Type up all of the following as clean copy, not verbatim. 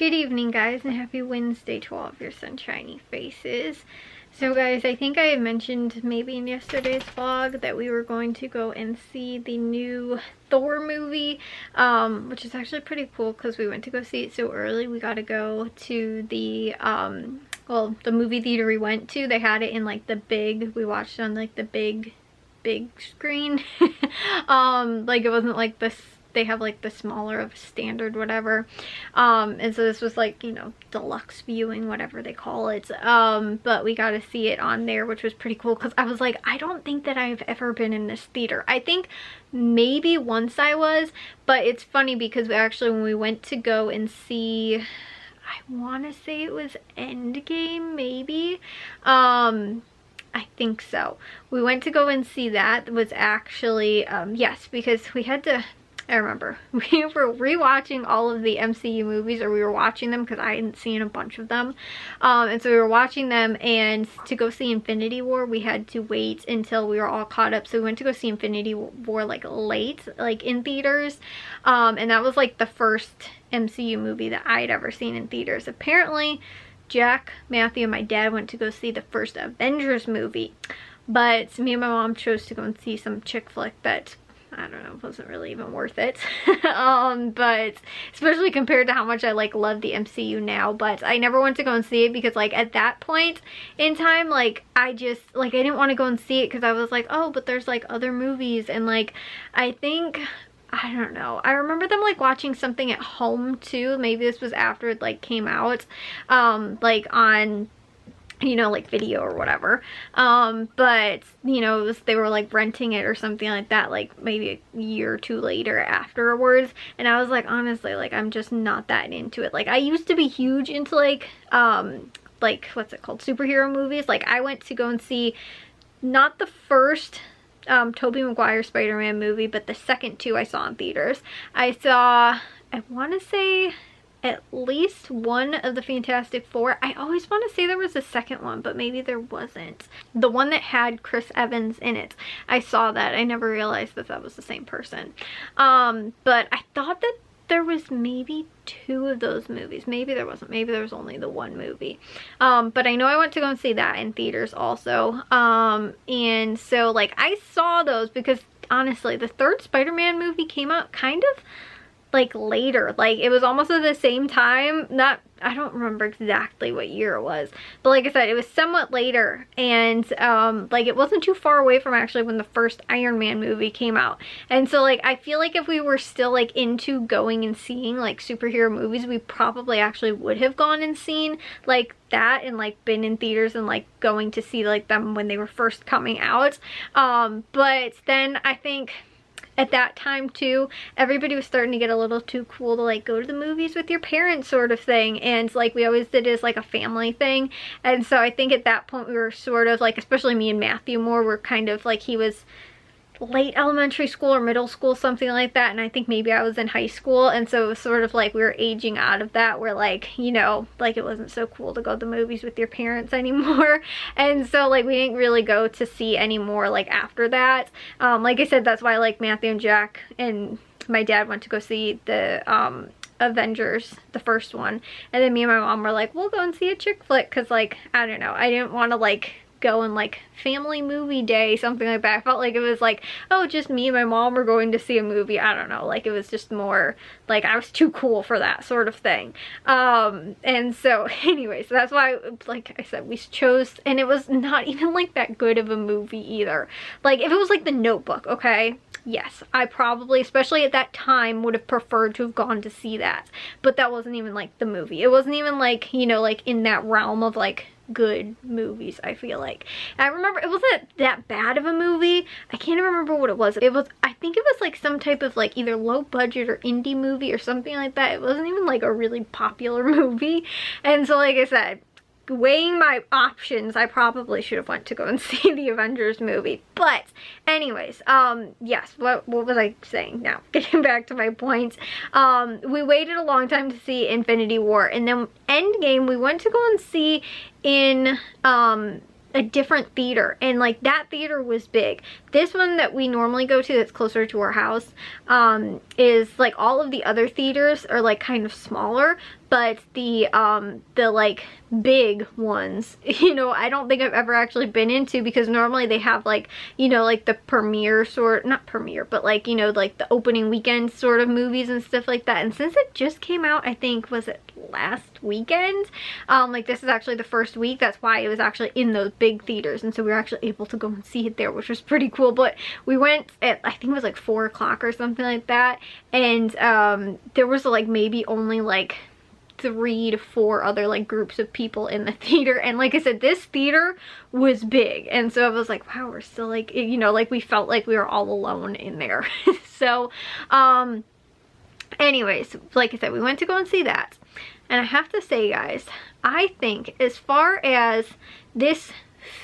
Good evening, guys, and happy Wednesday to all of your sunshiny faces. So guys, I think I had mentioned maybe in yesterday's vlog that we were going to go and see the new Thor movie, which is actually pretty cool because we went to go see it so early. We got to go to the well, the movie theater we went to. They had it in like the big, we watched it on like the big screen. Like it wasn't like this, they have like the smaller of standard whatever, and so this was like, you know, deluxe viewing, whatever they call it, but we got to see it on there, which was pretty cool because I was like, I don't think that I've ever been in this theater. I think maybe once I was, but it's funny because we actually, when we went to go and see, I want to say it was Endgame, maybe, I think so. We went to go and see that. It was actually, yes, because we had to, I remember, we were rewatching all of the MCU movies, or we were watching them because I hadn't seen a bunch of them. And so we were watching them, and to go see Infinity War, we had to wait until we were all caught up. So we went to go see Infinity War like late, like in theaters. And that was like the first MCU movie that I'd ever seen in theaters. Apparently, Jack, Matthew, and my dad went to go see the first Avengers movie, but me and my mom chose to go and see some chick flick that, I don't know, wasn't really even worth it. But especially compared to how much I like love the MCU now, but I never went to go and see it because like at that point in time, like I just, like I didn't want to go and see it because I was like, oh, but there's like other movies, and like I think, I don't know, I remember them like watching something at home too. Maybe this was after it like came out, like on, you know, like video or whatever, but you know, it was, they were like renting it or something like that, like maybe a year or two later afterwards, and I was like, honestly, like I'm just not that into it. Like I used to be huge into like what's it called, superhero movies. Like I went to go and see not the first Tobey Maguire Spider-Man movie, but the second two I saw in theaters. I saw, I want to say at least one of the Fantastic Four. I always want to say there was a second one, but maybe there wasn't. The one that had Chris Evans in it. I saw that. I never realized that that was the same person. But I thought that there was maybe two of those movies. Maybe there wasn't. Maybe there was only the one movie. But I know I went to go and see that in theaters also. And so like I saw those because honestly, the third Spider-Man movie came out kind of like later, like it was almost at the same time. Not, I don't remember exactly what year it was, but like I said, it was somewhat later, and like it wasn't too far away from actually when the first Iron Man movie came out. And so like I feel like if we were still like into going and seeing like superhero movies, we probably actually would have gone and seen like that and like been in theaters and like going to see like them when they were first coming out. But then I think at that time too, everybody was starting to get a little too cool to like go to the movies with your parents sort of thing, and like we always did as like a family thing. And so I think at that point we were sort of like, especially me and Matthew more, were kind of like, he was late elementary school or middle school, something like that, and I think maybe I was in high school, and so it was sort of like we were aging out of that, where like, you know, like it wasn't so cool to go to the movies with your parents anymore. And so like we didn't really go to see anymore like after that. Like I said, that's why like Matthew and Jack and my dad went to go see the Avengers, the first one, and then me and my mom were like, we'll go and see a chick flick, because like, I don't know, I didn't want to like go and like family movie day, something like that. I felt like it was like, oh, just me and my mom were going to see a movie. I don't know, like it was just more like I was too cool for that sort of thing. And so anyway, so that's why, like I said, we chose, and it was not even like that good of a movie either. Like if it was like The Notebook, okay, yes, I probably, especially at that time, would have preferred to have gone to see that, but that wasn't even like the movie. It wasn't even like, you know, like in that realm of like good movies, I feel like. And I remember it wasn't that bad of a movie. I can't even remember what it was. It was, I think it was like some type of like either low budget or indie movie or something like that. It wasn't even like a really popular movie. And so like I said, weighing my options, I probably should have went to go and see the Avengers movie. But anyways, yes, what was I saying now? Getting back to my point. We waited a long time to see Infinity War, and then Endgame we went to go and see in a different theater, and like that theater was big. This one that we normally go to that's closer to our house is like, all of the other theaters are like kind of smaller, but the like big ones, you know, I don't think I've ever actually been into, because normally they have like, you know, like the premiere sort, not premiere, but like, you know, like the opening weekend sort of movies and stuff like that. And since it just came out, I think, was it last weekend, like this is actually the first week, that's why it was actually in those big theaters, and so we were actually able to go and see it there, which was pretty cool. But we went at, I think it was like 4 o'clock or something like that, and there was like maybe only like 3 to 4 other like groups of people in the theater. And like I said, this theater was big, and so I was like, wow, we're still like, you know, like we felt like we were all alone in there. So anyways, like I said, we went to go and see that. And I have to say, guys, I think as far as this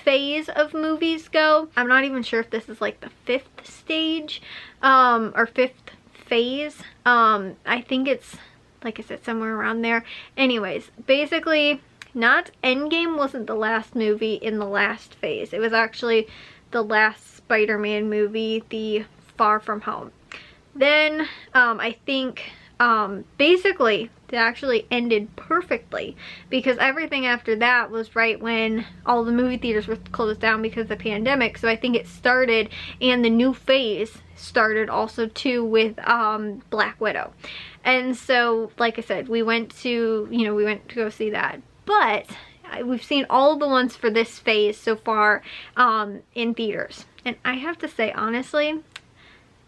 phase of movies go, I'm not even sure if this is like the 5th stage or 5th phase. I think it's, like I said, somewhere around there. Anyways, basically, not Endgame wasn't the last movie in the last phase. It was actually the last Spider-Man movie, the Far From Home. Then I think basically it actually ended perfectly, because everything after that was right when all the movie theaters were closed down because of the pandemic. So I think it started, and the new phase started also too, with Black Widow. And so, like I said, we went to, you know, we went to go see that. But we've seen all the ones for this phase so far in theaters. And I have to say, honestly,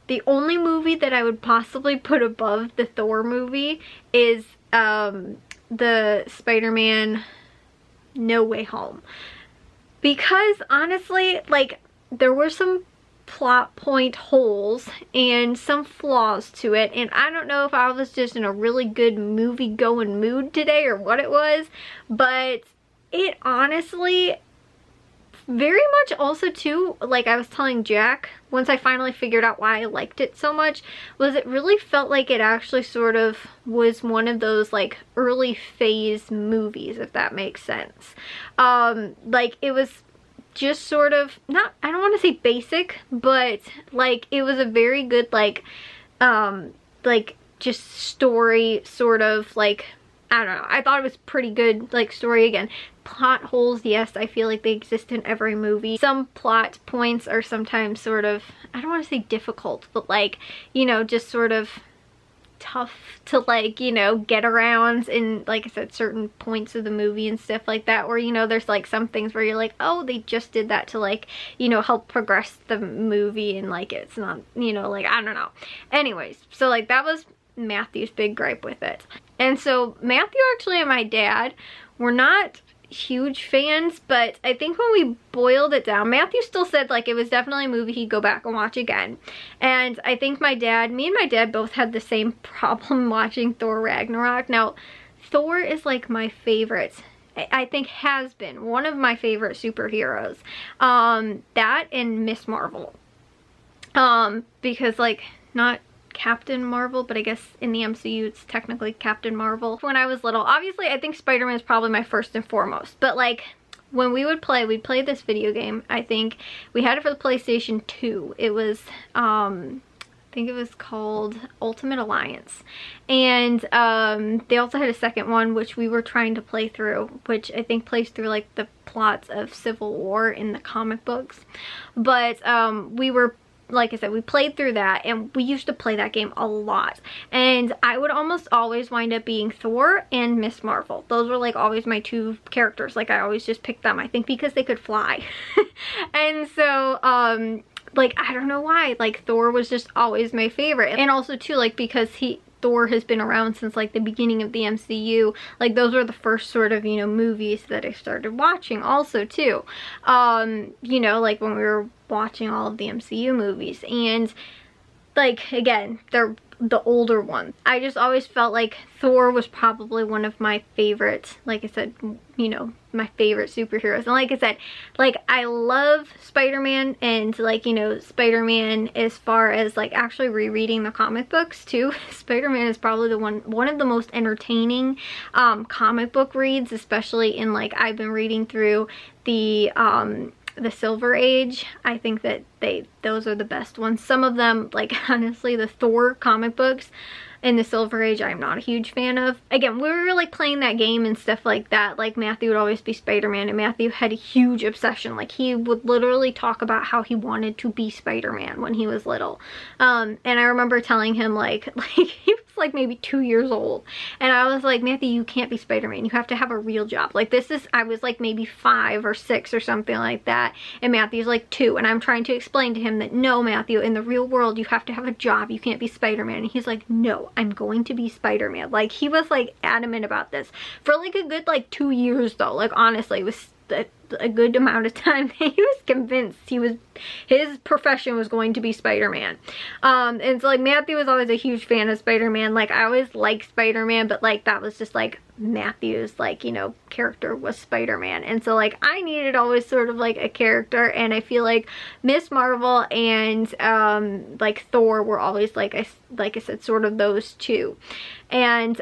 the only movie that I would possibly put above the Thor movie is the Spider-Man No Way Home. Because honestly, like, there were some plot point holes and some flaws to it, and I don't know if I was just in a really good movie going mood today or what it was, but it honestly very much also too, like I was telling Jack, once I finally figured out why I liked it so much, was it really felt like it actually sort of was one of those like early phase movies, if that makes sense. Like it was just sort of, not, I don't want to say basic, but like it was a very good like just story, sort of like, I don't know, I thought it was pretty good, like, story. Again, plot holes, yes, I feel like they exist in every movie. Some plot points are sometimes sort of, I don't want to say difficult, but like, you know, just sort of tough to like, you know, get around in, like I said, certain points of the movie and stuff like that, where, you know, there's like some things where you're like, oh, they just did that to like, you know, help progress the movie, and like it's not, you know, like, I don't know. Anyways, so like that was Matthew's big gripe with it. And so Matthew actually and my dad were not huge fans, but I think when we boiled it down, Matthew still said like it was definitely a movie he'd go back and watch again. And I think me and my dad both had the same problem watching Thor Ragnarok. Now, Thor is like my favorite, I think has been one of my favorite superheroes. That and Miss Marvel. Because like, not Captain Marvel, but I guess in the MCU it's technically Captain Marvel. When I was little, obviously I think Spider-Man is probably my first and foremost, but like when we would play, we'd play this video game. I think we had it for the PlayStation 2. It was I think it was called Ultimate Alliance, and they also had a second one which we were trying to play through, which I think plays through like the plots of Civil War in the comic books. But we were, like I said, we played through that, and we used to play that game a lot. And I would almost always wind up being Thor and Miss Marvel. Those were like always my two characters. Like I always just picked them, I think because they could fly. And so, like, I don't know why, like Thor was just always my favorite. And also too, like, because Thor has been around since like the beginning of the MCU. Like those were the first sort of, you know, movies that I started watching also too. You know, like when we were watching all of the MCU movies, and like again, they're the older ones. I just always felt like Thor was probably one of my favorites, like I said, you know, my favorite superheroes. And like I said, like I love Spider-Man, and like, you know, Spider-Man, as far as like actually rereading the comic books too, Spider-Man is probably the one of the most entertaining comic book reads, especially in like, I've been reading through the Silver Age. I think that those are the best ones. Some of them, like honestly, the Thor comic books, in the Silver Age I'm not a huge fan of. Again, we were like playing that game and stuff like that. Like Matthew would always be Spider-Man, and Matthew had a huge obsession. Like he would literally talk about how he wanted to be Spider-Man when he was little. And I remember telling him like he was like maybe 2 years old, and I was like, Matthew, you can't be Spider-Man. You have to have a real job. Like this is, I was like maybe 5 or 6 or something like that, and Matthew's like 2, and I'm trying to explain to him that no, Matthew, in the real world you have to have a job. You can't be Spider-Man. And he's like, no, I'm going to be Spider-Man. Like he was like adamant about this for like a good like 2 years though. Like honestly, it was a good amount of time that he was convinced his profession was going to be Spider-Man. And so like Matthew was always a huge fan of Spider-Man. Like I always liked Spider-Man, but like that was just like Matthew's like, you know, character was Spider-Man. And so like I needed always sort of like a character, and I feel like Miss Marvel and like Thor were always like I said, sort of those two. And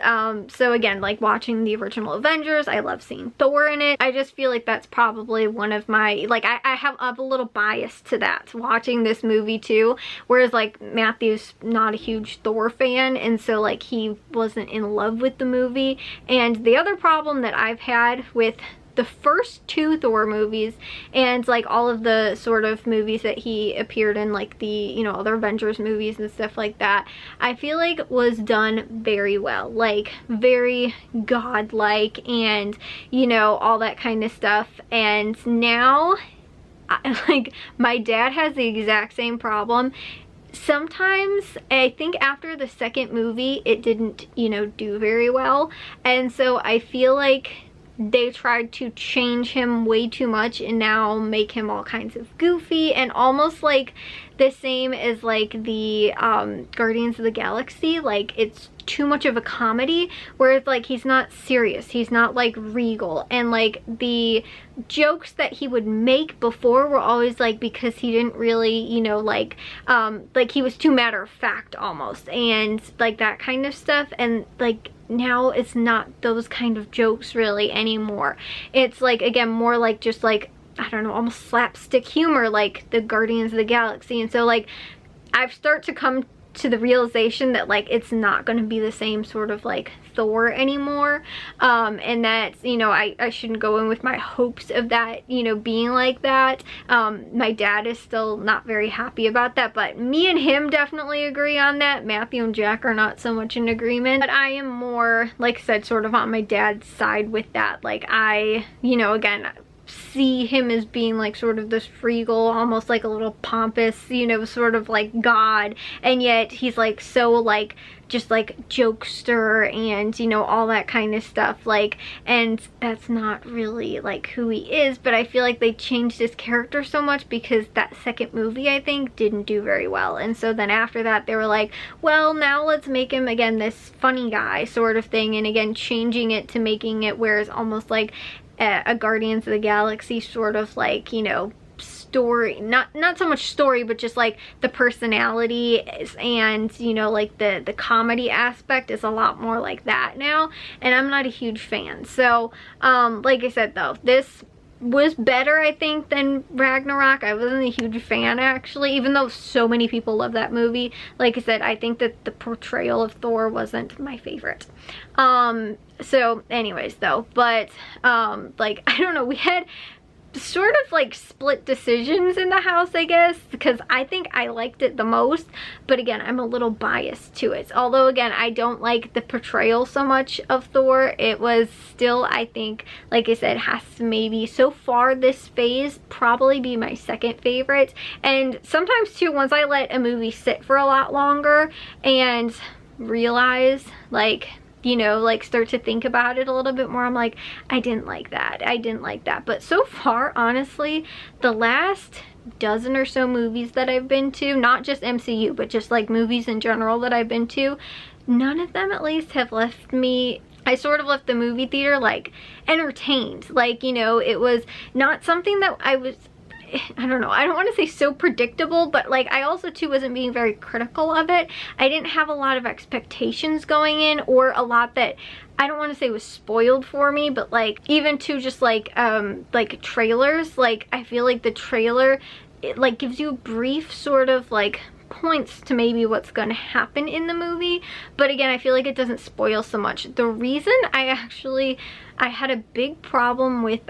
so again, like watching the original Avengers, I love seeing Thor in it. I just feel like that's probably one of my, like I have a little bias to that, watching this movie too. Whereas like Matthew's not a huge Thor fan, and so like he wasn't in love with the movie. And the other problem that I've had with the first 2 Thor movies and like all of the sort of movies that he appeared in, like the, you know, other Avengers movies and stuff like that, I feel like was done very well, like very godlike and, you know, all that kind of stuff. And now like my dad has the exact same problem. Sometimes I think after the second movie it didn't, you know, do very well, and so I feel like they tried to change him way too much and now make him all kinds of goofy and almost like the same as like the Guardians of the Galaxy. Like it's too much of a comedy, whereas like he's not serious, he's not like regal, and like the jokes that he would make before were always like because he didn't really, you know, like he was too matter of fact almost, and like that kind of stuff. And like now it's not those kind of jokes really anymore. It's like, again, more like just like, I don't know, almost slapstick humor like the Guardians of the Galaxy. And so like I've started to come to the realization that like it's not going to be the same sort of like Thor anymore, and that, you know, I shouldn't go in with my hopes of that, you know, being like that. My dad is still not very happy about that, but me and him definitely agree on that. Matthew and Jack are not so much in agreement, but I am more, like I said, sort of on my dad's side with that. Like I, you know, again, see him as being like sort of this regal, almost like a little pompous, you know, sort of like god, and yet he's like so like just like jokester and, you know, all that kind of stuff. Like, and that's not really like who he is. But I feel like they changed his character so much because that second movie, I think, didn't do very well. And so then after that they were like, well, now let's make him again this funny guy sort of thing, and again changing it to making it where it's almost like a Guardians of the Galaxy sort of like, you know, story, not so much story, but just like the personality and, you know, like the comedy aspect is a lot more like that now, and I'm not a huge fan. So like I said though, this was better, I think, than Ragnarok. I wasn't a huge fan actually, even though so many people love that movie. Like I said, I think that the portrayal of Thor wasn't my favorite. So anyways though, but like I don't know, we had sort of like split decisions in the house, I guess, because I think I liked it the most, but again, I'm a little biased to it. Although again, I don't like the portrayal so much of Thor, it was still, I think, like I said, has to maybe so far this phase probably be my second favorite. And sometimes too, once I let a movie sit for a lot longer and realize, like, you know, like start to think about it a little bit more, I'm like, I didn't like that, I didn't like that. But so far, honestly, the last dozen or so movies that I've been to, not just MCU, but just like movies in general that I've been to, none of them at least have left me, I sort of left the movie theater like entertained. Like, you know, it was not something that I was, I don't know, I don't want to say so predictable, but like I also too wasn't being very critical of it. I didn't have a lot of expectations going in, or a lot that, I don't want to say was spoiled for me, but like even to just like trailers, like I feel like the trailer, it like gives you a brief sort of like points to maybe what's going to happen in the movie, but again, I feel like it doesn't spoil so much. The reason I had a big problem with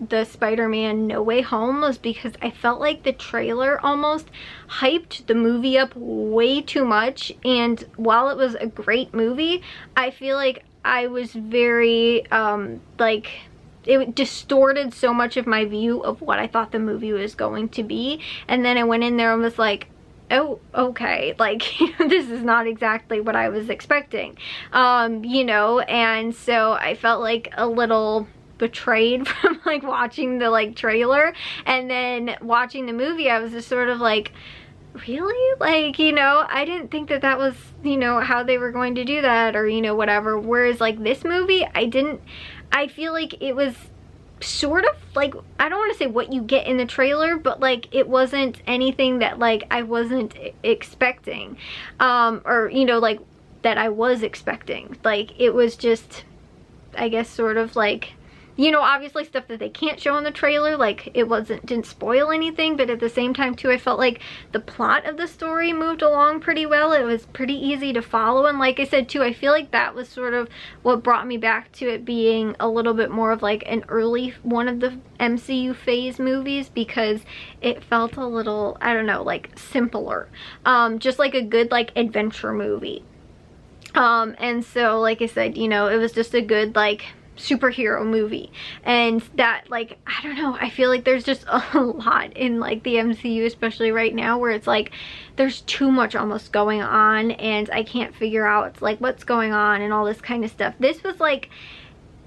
the Spider-Man No Way Home was because I felt like the trailer almost hyped the movie up way too much, and while it was a great movie, I feel like I was very like, it distorted so much of my view of what I thought the movie was going to be, and then I went in there and was like, oh, okay, like, this is not exactly what I was expecting, you know, and so I felt like a little betrayed from like watching the like trailer, and then watching the movie I was just sort of like, really? Like, you know, I didn't think that that was, you know, how they were going to do that, or, you know, whatever. Whereas like this movie, I feel like it was sort of like, I don't want to say what you get in the trailer, but like it wasn't anything that like I wasn't expecting, or, you know, like that I was expecting. Like, it was just, I guess, sort of like, you know, obviously stuff that they can't show in the trailer, like it didn't spoil anything, but at the same time too, I felt like the plot of the story moved along pretty well. It was pretty easy to follow, and like I said too, I feel like that was sort of what brought me back to it being a little bit more of like an early one of the MCU phase movies, because it felt a little, I don't know, like simpler, just like a good like adventure movie, and so like I said, you know, it was just a good like superhero movie. And that, like, I don't know, I feel like there's just a lot in like the MCU, especially right now, where it's like there's too much almost going on and I can't figure out like what's going on and all this kind of stuff. This was like,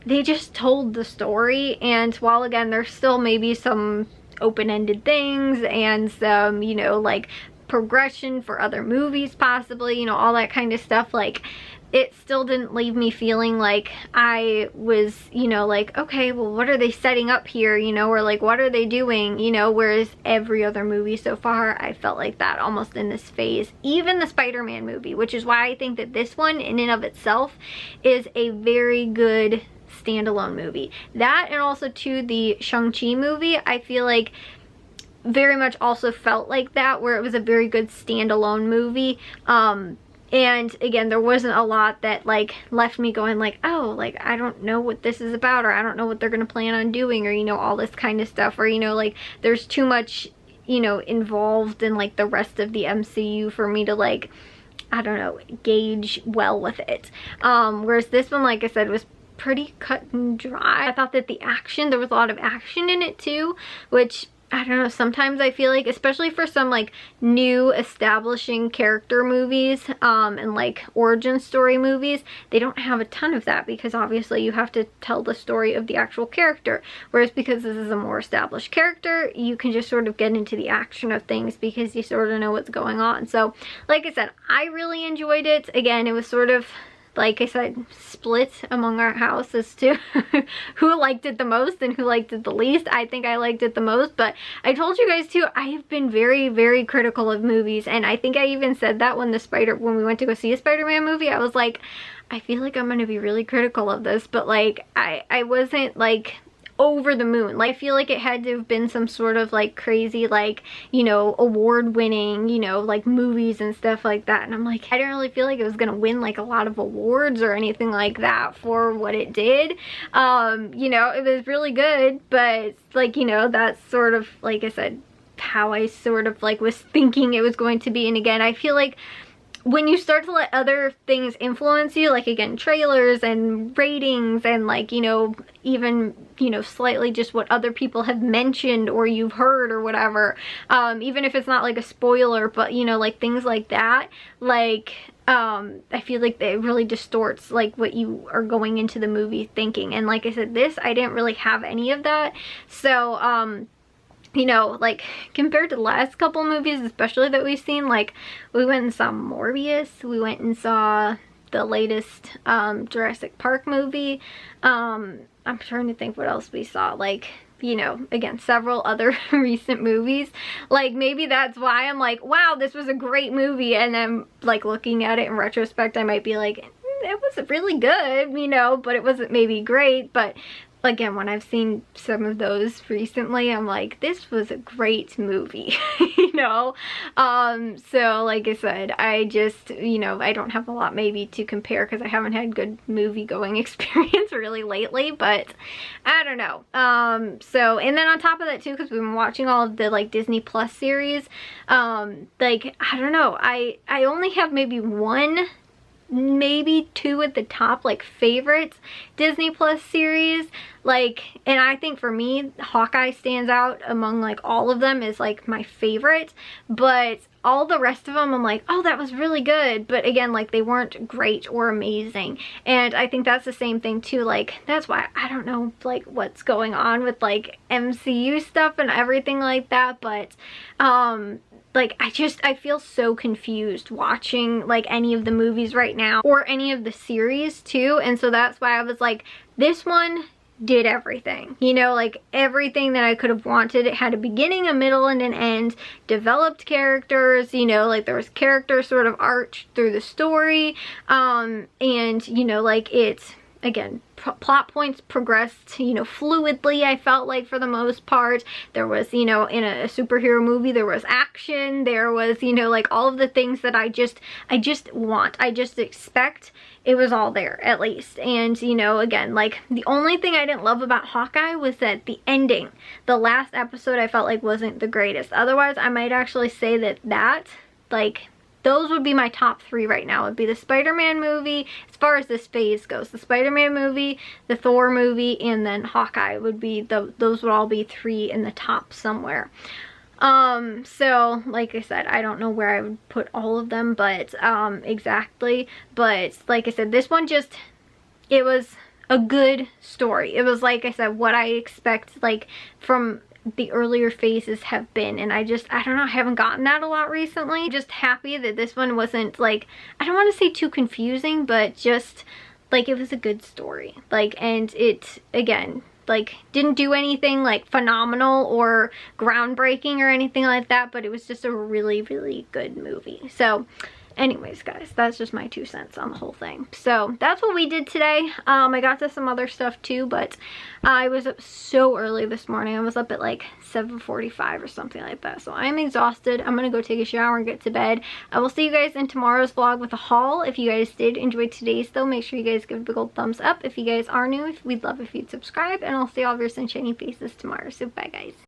they just told the story, and while again there's still maybe some open-ended things and some, you know, like progression for other movies possibly, you know, all that kind of stuff, like it still didn't leave me feeling like I was, you know, like, okay, well, what are they setting up here, you know, or like, what are they doing, you know, whereas every other movie so far, I felt like that almost in this phase. Even the Spider-Man movie, which is why I think that this one in and of itself is a very good standalone movie. That, and also too, the Shang-Chi movie, I feel like very much also felt like that, where it was a very good standalone movie. And again, there wasn't a lot that like left me going like, oh, like I don't know what this is about, or I don't know what they're gonna plan on doing, or, you know, all this kind of stuff, or, you know, like there's too much, you know, involved in like the rest of the MCU for me to like, I don't know, gauge well with it. Whereas this one, like I said, was pretty cut and dry. I thought that the action, there was a lot of action in it too, which, I don't know, sometimes I feel like, especially for some like new establishing character movies, and like origin story movies, they don't have a ton of that, because obviously you have to tell the story of the actual character. Whereas because this is a more established character, you can just sort of get into the action of things because you sort of know what's going on. So like I said, I really enjoyed it. Again, it was sort of, like I said, split among our house as to who liked it the most and who liked it the least. I think I liked it the most, but I told you guys too, I've been very, very critical of movies, and I think I even said that when we went to go see a Spider-Man movie, I was like, I feel like I'm gonna be really critical of this, but like, I wasn't like over the moon. Like, I feel like it had to have been some sort of like crazy, like, you know, award-winning, you know, like movies and stuff like that, and I'm like, I didn't really feel like it was gonna win like a lot of awards or anything like that for what it did. You know, it was really good, but like, you know, that's sort of, like I said, how I sort of like was thinking it was going to be. And again, I feel like when you start to let other things influence you, like again, trailers and ratings and like, you know, even, you know, slightly just what other people have mentioned or you've heard or whatever, even if it's not like a spoiler, but, you know, like things like that, like, I feel like it really distorts like what you are going into the movie thinking. And like I said, this, I didn't really have any of that. So, you know, like compared to the last couple movies, especially that we've seen, like we went and saw Morbius, we went and saw the latest Jurassic Park movie, I'm trying to think what else we saw, like, you know, again, several other recent movies. Like maybe that's why I'm like, wow, this was a great movie, and then like looking at it in retrospect, I might be like, it was really good, you know, but it wasn't maybe great. But again, when I've seen some of those recently, I'm like, this was a great movie, you know? So like I said, I just, you know, I don't have a lot maybe to compare because I haven't had good movie going experience really lately, but I don't know. So, and then on top of that too, because we've been watching all of the like Disney Plus series, like, I don't know, I only have maybe one, maybe two at the top, like, favorites Disney Plus series. Like, and I think for me, Hawkeye stands out among like all of them as like my favorite, but all the rest of them I'm like, oh, that was really good, but again, like, they weren't great or amazing. And I think that's the same thing too, like, that's why I don't know like what's going on with like MCU stuff and everything like that, but like, I feel so confused watching like any of the movies right now or any of the series too, and so that's why I was like, this one did everything, you know, like everything that I could have wanted. It had a beginning, a middle, and an end, developed characters, you know, like there was character sort of arch through the story, and you know, like, it's, again, plot points progressed, you know, fluidly, I felt like, for the most part. There was, you know, in a superhero movie, there was action, there was, you know, like all of the things that I just want, I just expect. It was all there, at least. And, you know, again, like, the only thing I didn't love about Hawkeye was that the ending, the last episode, I felt like wasn't the greatest. Otherwise, I might actually say that, like, those would be my top three right now. It would be the Spider-Man movie, as far as this phase goes. The Spider-Man movie, the Thor movie, and then Hawkeye would be, those would all be three in the top somewhere. So like I said, I don't know where I would put all of them, but exactly, but like I said, this one just, it was a good story. It was, like I said, what I expect like from the earlier phases have been, and I don't know, I haven't gotten that a lot recently. Just happy that this one wasn't, like, I don't want to say too confusing, but just like, it was a good story, like, and it, again, like, didn't do anything like phenomenal or groundbreaking or anything like that, but it was just a really, really good movie. So anyways, guys, that's just my 2 cents on the whole thing. So that's what we did today. I got to some other stuff too, but I was up so early this morning. I was up at like 7:45 or something like that. So I'm exhausted. I'm gonna go take a shower and get to bed. I will see you guys in tomorrow's vlog with a haul. If you guys did enjoy today's though, make sure you guys give it a big old thumbs up. If you guys are new, we'd love if you'd subscribe, and I'll see all of your sunshiny faces tomorrow. So bye, guys.